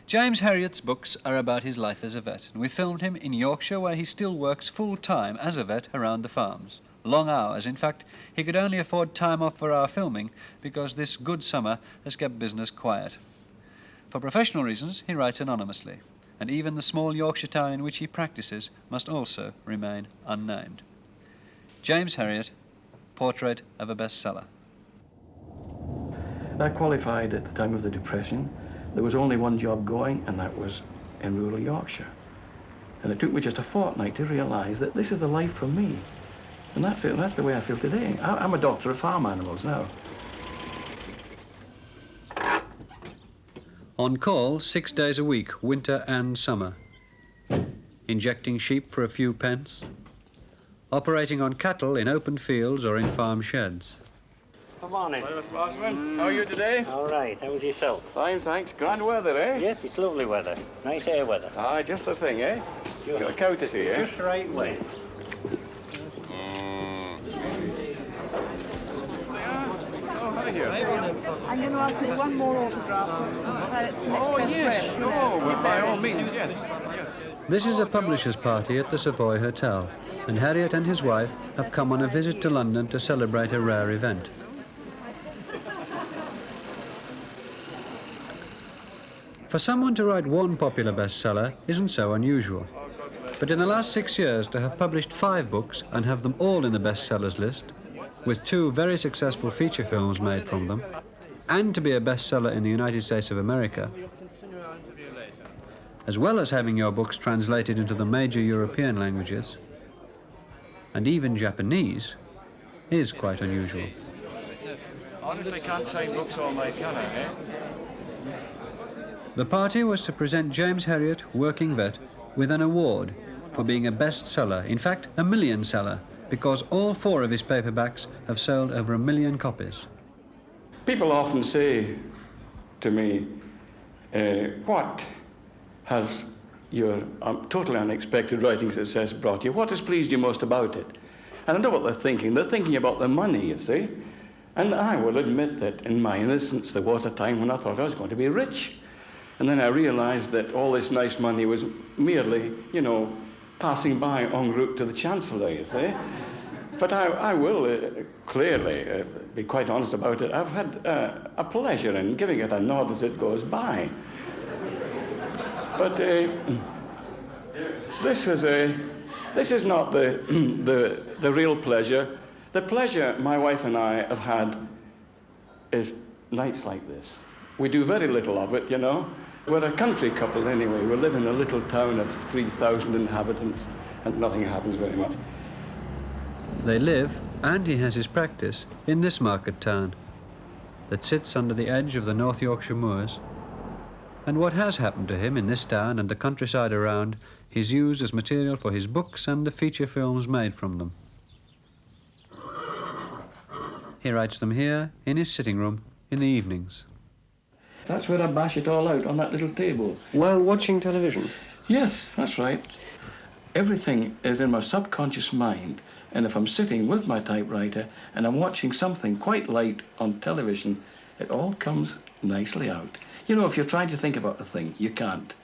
James Herriot's books are about his life as a vet, and we filmed him in Yorkshire, where he still works full-time as a vet around the farms. Long hours. In fact, he could only afford time off for our filming because this good summer has kept business quiet. For professional reasons, he writes anonymously, and even the small Yorkshire town in which he practices must also remain unnamed. James Herriot, Portrait of a Bestseller. I qualified at the time of the Depression. There was only one job going, and that was in rural Yorkshire. And it took me just a fortnight to realise that this is the life for me. And that's it. That's the way I feel today. I'm a doctor of farm animals now. On call 6 days a week, winter and summer. Injecting sheep for a few pence. Operating on cattle in open fields or in farm sheds. Good morning. Hello, Mr. Bossman. How are you today? All right. How's yourself? Fine, thanks. Grand weather, eh? Yes, it's lovely weather. Nice air weather. Ah, just the thing, eh? You've got a cow to see, eh? Just the right way. I'm going to ask you one more autograph. Oh, yes. Oh, well, by all means, yes. This is a publisher's party at the Savoy Hotel, and Herriot and his wife have come on a visit to London to celebrate a rare event. For someone to write one popular bestseller isn't so unusual. But in the last 6 years, to have published 5 books and have them all in the bestsellers list, with 2 very successful feature films made from them, and to be a bestseller in the United States of America, as well as having your books translated into the major European languages, and even Japanese, is quite unusual. Honestly, can't sign books all night, can I, eh? The party was to present James Herriot, working vet, with an award for being a bestseller, in fact, a million seller, because all 4 of his paperbacks have sold over 1 million copies. People often say to me, what has your totally unexpected writing success brought you? What has pleased you most about it? And I know what they're thinking. They're thinking about the money, you see. And I will admit that in my innocence, there was a time when I thought I was going to be rich. And then I realized that all this nice money was merely, you know, passing by en route to the Chancellor, you see. But I will clearly be quite honest about it. I've had a pleasure in giving it a nod as it goes by. But this is not the real pleasure. The pleasure my wife and I have had is nights like this. We do very little of it, you know. We're a country couple anyway. We live in a little town of 3,000 inhabitants, and nothing happens very much. They live, and he has his practice, in this market town that sits under the edge of the North Yorkshire moors. And what has happened to him in this town and the countryside around is used as material for his books and the feature films made from them. He writes them here, in his sitting room, in the evenings. That's where I bash it all out, on that little table. While watching television? Yes, that's right. Everything is in my subconscious mind, and if I'm sitting with my typewriter and I'm watching something quite light on television, it all comes nicely out. You know, if you're trying to think about a thing, you can't.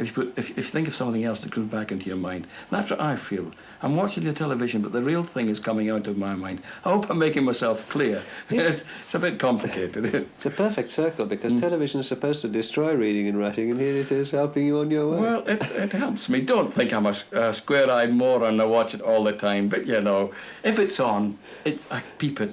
If you think of something else that comes back into your mind, that's what I feel. I'm watching the television, but the real thing is coming out of my mind. I hope I'm making myself clear. It's a bit complicated. It's a perfect circle, because television is supposed to destroy reading and writing, and here it is helping you on your way. Well, it helps me. Don't think I'm a square-eyed moron. I watch it all the time. But, you know, if it's on, I peep at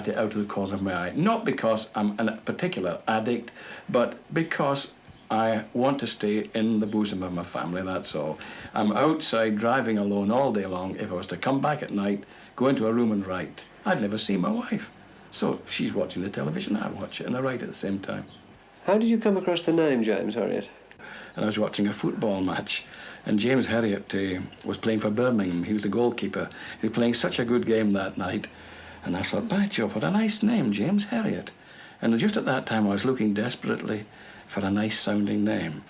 it out of the corner of my eye. Not because I'm a particular addict, but because I want to stay in the bosom of my family, that's all. I'm outside driving alone all day long. If I was to come back at night, go into a room and write, I'd never see my wife. So if she's watching the television, I watch it, and I write at the same time. How did you come across the name James Herriot? And I was watching a football match, and James Herriot was playing for Birmingham. He was the goalkeeper. He was playing such a good game that night. And I thought, by Jove, what a nice name, James Herriot. And just at that time, I was looking desperately for a nice-sounding name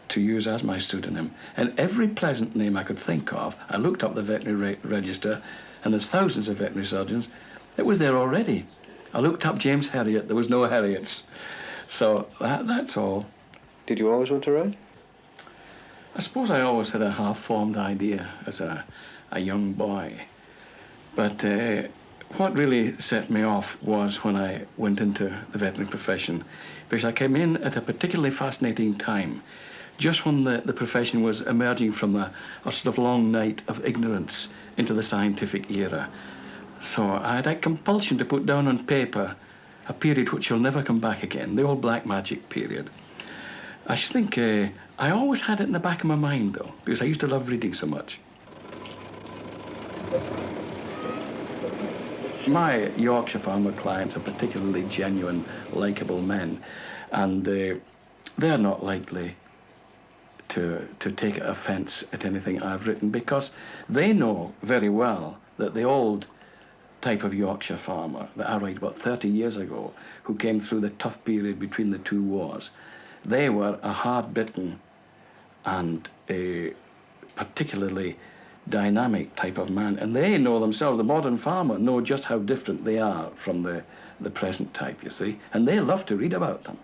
to use as my pseudonym. And every pleasant name I could think of, I looked up the veterinary register, and there's thousands of veterinary surgeons. It was there already. I looked up James Herriot, there was no Herriots. So that's all. Did you always want to write? I suppose I always had a half-formed idea as a young boy. But what really set me off was when I went into the veterinary profession, because I came in at a particularly fascinating time, just when the profession was emerging from a sort of long night of ignorance into the scientific era. So I had a compulsion to put down on paper a period which will never come back again, the old black magic period. I think I always had it in the back of my mind, though, because I used to love reading so much. My Yorkshire farmer clients are particularly genuine, likeable men, and they're not likely to take offence at anything I've written, because they know very well that the old type of Yorkshire farmer that I wrote about 30 years ago, who came through the tough period between the two wars, they were a hard-bitten and a particularly dynamic type of man, and they know themselves, the modern farmer, know just how different they are from the present type, you see, and they love to read about them.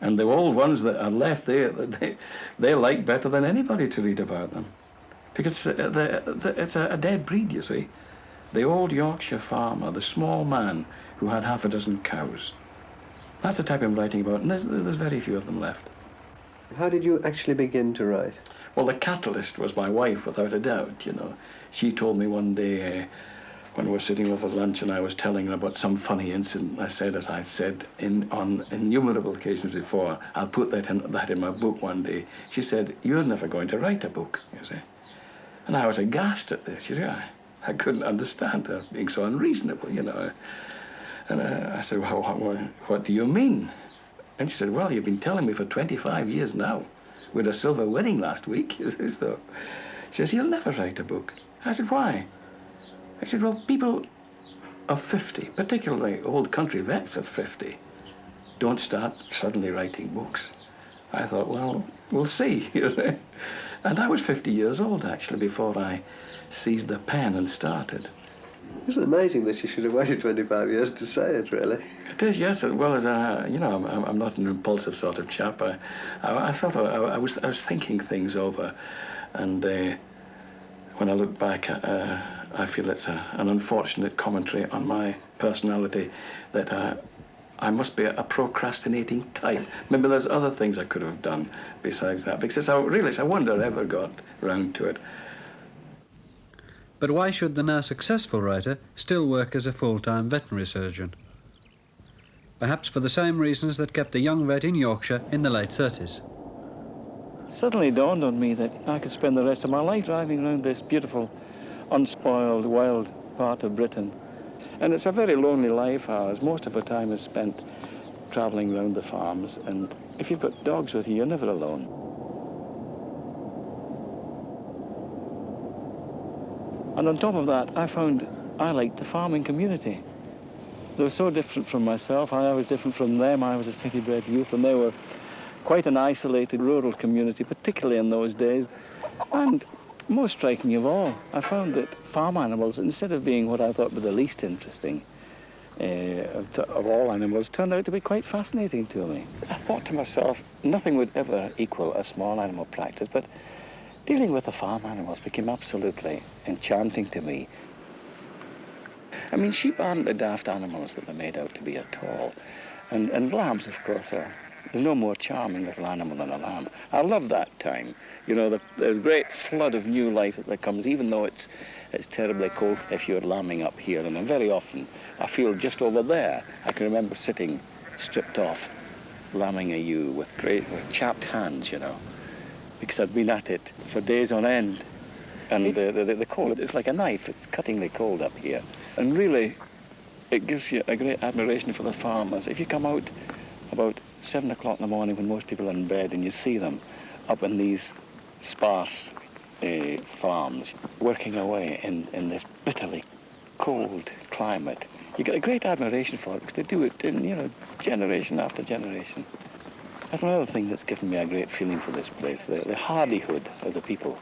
And the old ones that are left, they like better than anybody to read about them, because it's a dead breed, you see. The old Yorkshire farmer, the small man who had half a dozen cows. That's the type I'm writing about, and there's very few of them left. How did you actually begin to write? Well, the catalyst was my wife, without a doubt, you know. She told me one day when we were sitting over lunch and I was telling her about some funny incident. I said, as I said on innumerable occasions before, I'll put that in my book one day. She said, "You're never going to write a book," you see. And I was aghast at this. She said, I couldn't understand her being so unreasonable, you know. And I said, well, what do you mean? And she said, well, you've been telling me for 25 years now. We had a silver wedding last week. So she says, you'll never write a book. I said, why? I said, well, people of 50, particularly old country vets of 50, don't start suddenly writing books. I thought, well, we'll see. And I was 50 years old, actually, before I seized the pen and started. Isn't it amazing that you should have waited 25 years to say it, really? It is, yes. Well, as you know, I'm not an impulsive sort of chap. I thought I was thinking things over, and when I look back, I feel it's an unfortunate commentary on my personality that I must be a procrastinating type. Maybe there's other things I could have done besides that, because I wonder I ever got round to it. But why should the now successful writer still work as a full-time veterinary surgeon? Perhaps for the same reasons that kept a young vet in Yorkshire in the late 30s. It suddenly dawned on me that I could spend the rest of my life driving around this beautiful, unspoiled, wild part of Britain. And it's a very lonely life, as most of the time is spent travelling around the farms. And if you've got dogs with you, you're never alone. And on top of that, I found I liked the farming community. They were so different from myself. I was different from them. I was a city-bred youth, and they were quite an isolated rural community, particularly in those days. And most striking of all, I found that farm animals, instead of being what I thought were the least interesting of all animals, turned out to be quite fascinating to me. I thought to myself, nothing would ever equal a small animal practice, but dealing with the farm animals became absolutely enchanting to me. I mean, sheep aren't the daft animals that they're made out to be at all. And lambs, of course, are. There's no more charming little animal than a lamb. I love that time. You know, the great flood of new life that comes, even though it's terribly cold if you're lambing up here. And very often, I feel just over there, I can remember sitting stripped off, lambing a ewe with chapped hands, you know, because I'd been at it for days on end. And the cold, it's like a knife. It's cuttingly cold up here. And really, it gives you a great admiration for the farmers. If you come out about 7 o'clock in the morning when most people are in bed and you see them up in these sparse farms working away in this bitterly cold climate, you get a great admiration for it because they do it in, you know, generation after generation. That's another thing that's given me a great feeling for this place, the hardihood of the people.